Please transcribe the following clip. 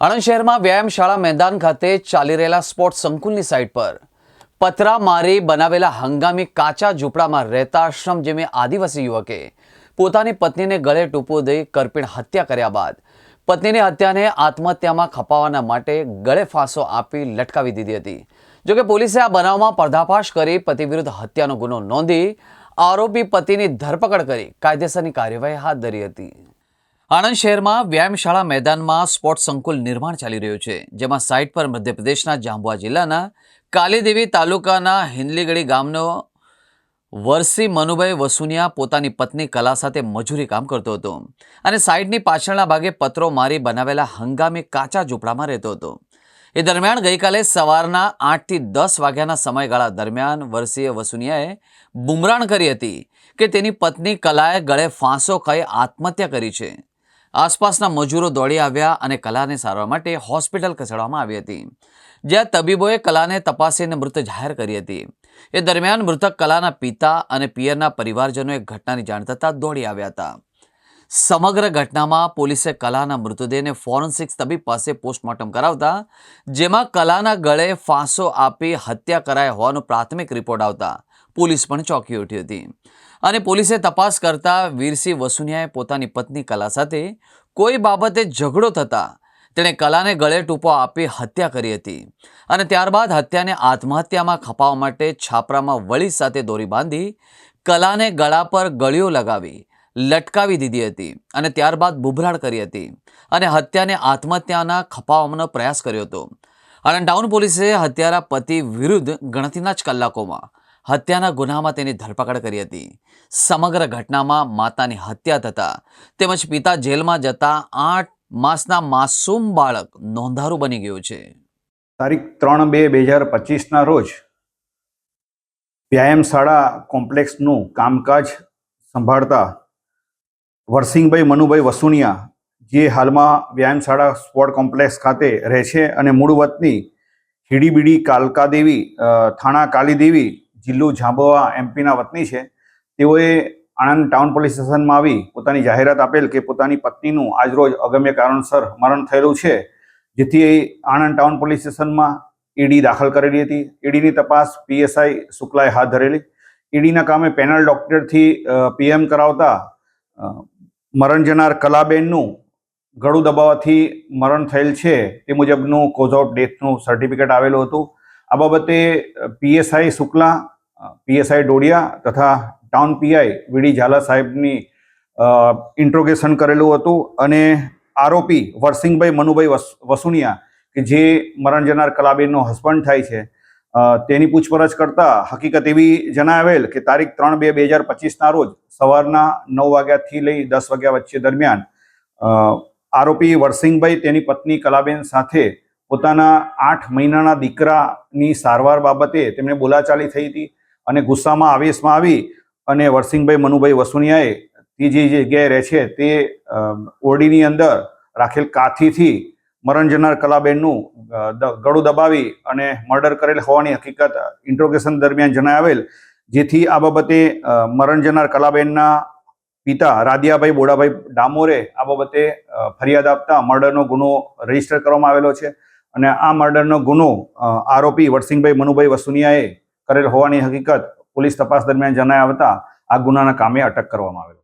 આણંદ શહેરમાં વ્યાયામશાળા મેદાન ખાતે ચાલી રહેલા સ્પોર્ટ્સ સંકુલની સાઇટ પર પતરા મારી બનાવેલા હંગામી કાચા ઝૂંપડામાં રહેતા શ્રમજીવી આદિવાસી યુવકે પોતાની પત્નીને ગળે ટૂંપો દઈ કરપીણ હત્યા કર્યા બાદ પત્નીની હત્યાને આત્મહત્યામાં ખપાવવાના માટે ગળે ફાંસો આપી લટકાવી દીધી હતી। જોકે પોલીસે આ બનાવમાં પર્દાફાશ કરી પતિ વિરુદ્ધ હત્યાનો ગુનો નોંધી આરોપી પતિની ધરપકડ કરી કાયદેસરની કાર્યવાહી હાથ ધરી હતી। આણંદ શહેરમાં વ્યાયામશાળા મેદાનમાં સ્પોર્ટ્સ સંકુલ નિર્માણ ચાલી રહ્યું છે, જેમાં સાઇટ પર મધ્યપ્રદેશના જાંબુઆ જિલ્લાના કાલીદેવી તાલુકાના હિંદલીગડી ગામનો વરસી મનુભાઈ વસુનિયા પોતાની પત્ની કલા સાથે મજૂરી કામ કરતો હતો અને સાઇટની પાછળના ભાગે પતરો મારી બનાવેલા હંગામી કાચા ઝૂંપડામાં રહેતો હતો। એ દરમિયાન ગઈકાલે સવારના 8 થી 10 વાગ્યાના સમયગાળા દરમિયાન વરસીએ વસુનિયાએ બુમરાણ કરી હતી કે તેની પત્ની કલાએ ગળે ફાંસો ખાઈ આત્મહત્યા કરી છે। આસપાસના મજૂરો દોડી આવ્યા અને કલાને સારવાર માટે હોસ્પિટલ ખસેડવામાં આવી હતી, જ્યાં તબીબોએ કલાને તપાસીને મૃત જાહેર કરી હતી। એ દરમિયાન મૃતક કલાના પિતા અને પિયરના પરિવારજનોએ ઘટનાની જાણ થતાં દોડી આવ્યા હતા। સમગ્ર ઘટનામાં પોલીસે કલાના મૃતદેહને ફોરેન્સિક તબીબ પાસે પોસ્ટમોર્ટમ કરાવતા જેમાં કલાના ગળે ફાંસો આપી હત્યા કરાઈ હોવાનો પ્રાથમિક રિપોર્ટ આવતા પોલીસ પણ ચોંકી ઉઠી હતી અને પોલીસે તપાસ કરતા વીરસિંહ વસુનિયાએ પોતાની પત્ની કલા સાથે કોઈ બાબતે ઝઘડો થતા તેણે કલાને ગળે ટૂંપો આપી હત્યા કરી હતી અને ત્યારબાદ હત્યાને આત્મહત્યામાં ખપાવવા માટે છાપરામાં વળી સાથે દોરી બાંધી કલાને ગળા પર ગળીઓ લગાવી લટકાવી દીધી હતી અને ત્યારબાદ બુભરાણ કરી હતી અને હત્યાને આત્મહત્યાના ખપાવવાનો પ્રયાસ કર્યો હતો। આણંદ ટાઉન પોલીસે હત્યારા પતિ વિરુદ્ધ ગણતરીના જ કલાકોમાં હત્યાના ગુનામાં તેની ધરપકડ કરી હતી। સમગ્ર ઘટનામાં માતાની હત્યા થતા તેમજ પિતા જેલમાં જતા 8 માસના માસૂમ બાળક નોંધારું બની ગયું છે। તારીખ 3/2/2025ના રોજ વ્યાયામશાળા કોમ્પ્લેક્સનું કામકાજ સંભાળતા વરસિંહભાઈ મનુભાઈ વસુનિયા, જે હાલમાં વ્યાયામશાળા સ્પોર્ટ કોમ્પ્લેક્સ ખાતે રહે છે અને મૂળ વતની હીડીબીડી કાલકાદેવી થાણા કાલીદેવી જિલ્લો જાંબુઆ એમપીના વતની છે, તેઓએ આણંદ ટાઉન પોલીસ સ્ટેશનમાં આવી પોતાની જાહેરાત આપેલ કે પોતાની પત્નીનું આજરોજ અગમ્ય કારણસર મરણ થયેલું છે, જેથી આણંદ ટાઉન પોલીસ સ્ટેશનમાં ઈડી દાખલ કરેલી હતી। ઈડીની તપાસ પીએસઆઈ શુક્લાએ હાથ ધરેલી। ઈડીના કામે પેનલ ડોક્ટરથી પીએમ કરાવતા મરણ જનાર કલાબેનનું ગળું દબાવવાથી મરણ થયેલ છે તે મુજબનું કોઝ ઓફ ડેથનું સર્ટિફિકેટ આવેલું હતું। આ બાબતે પીએસઆઈ શુક્લા, પીએસઆઈ ડોડિયા તથા ટાઉન પીઆઈ વીડી ઝાલા સાહેબની ઇન્ટ્રોગેશન કરેલું હતું અને આરોપી વરસિંહભાઈ મનુભાઈ વસુનિયા કે જે મરણ જનાર કલાબેનનો હસબન્ડ થાય છે, તેની પૂછપરછ કરતા હકીકત એવી જણાવેલ કે તારીખ 3/2/2025ના રોજ સવારના 9 વાગ્યાથી લઈ 10 વાગ્યા વચ્ચે દરમિયાન આરોપી વરસિંહભાઈ તેની પત્ની કલાબેન સાથે પોતાના 8 મહિનાના દીકરાની સારવાર બાબતે તેમને બોલાચાલી થઈ હતી અને ગુસ્સામાં આવેશમાં આવી અને વરસિંહભાઈ મનુભાઈ વસુનિયાએ તે જે જગ્યાએ રહે છે તે ઓરડીની અંદર રાખેલ કાથીથી મરણ જનાર કલાબેનનું ગળું દબાવી અને મર્ડર કરેલ હોવાની હકીકત ઇન્ટ્રોગેશન દરમિયાન જણાવેલ, જેથી આ બાબતે મરણ જનાર કલાબેનના પિતા રાધિયાભાઈ બોડાભાઈ ડામોરે આ બાબતે ફરિયાદ આપતા મર્ડરનો ગુનો રજીસ્ટર કરવામાં આવેલો છે અને આ મર્ડરનો ગુનો આરોપી વરસિંહભાઈ મનુભાઈ વસુનિયાએ કરેલ હોવાની હકીકત પોલીસ તપાસ દરમિયાન જણાવ્યા આવતા આ ગુનાના કામે અટક કરવામાં આવેલ।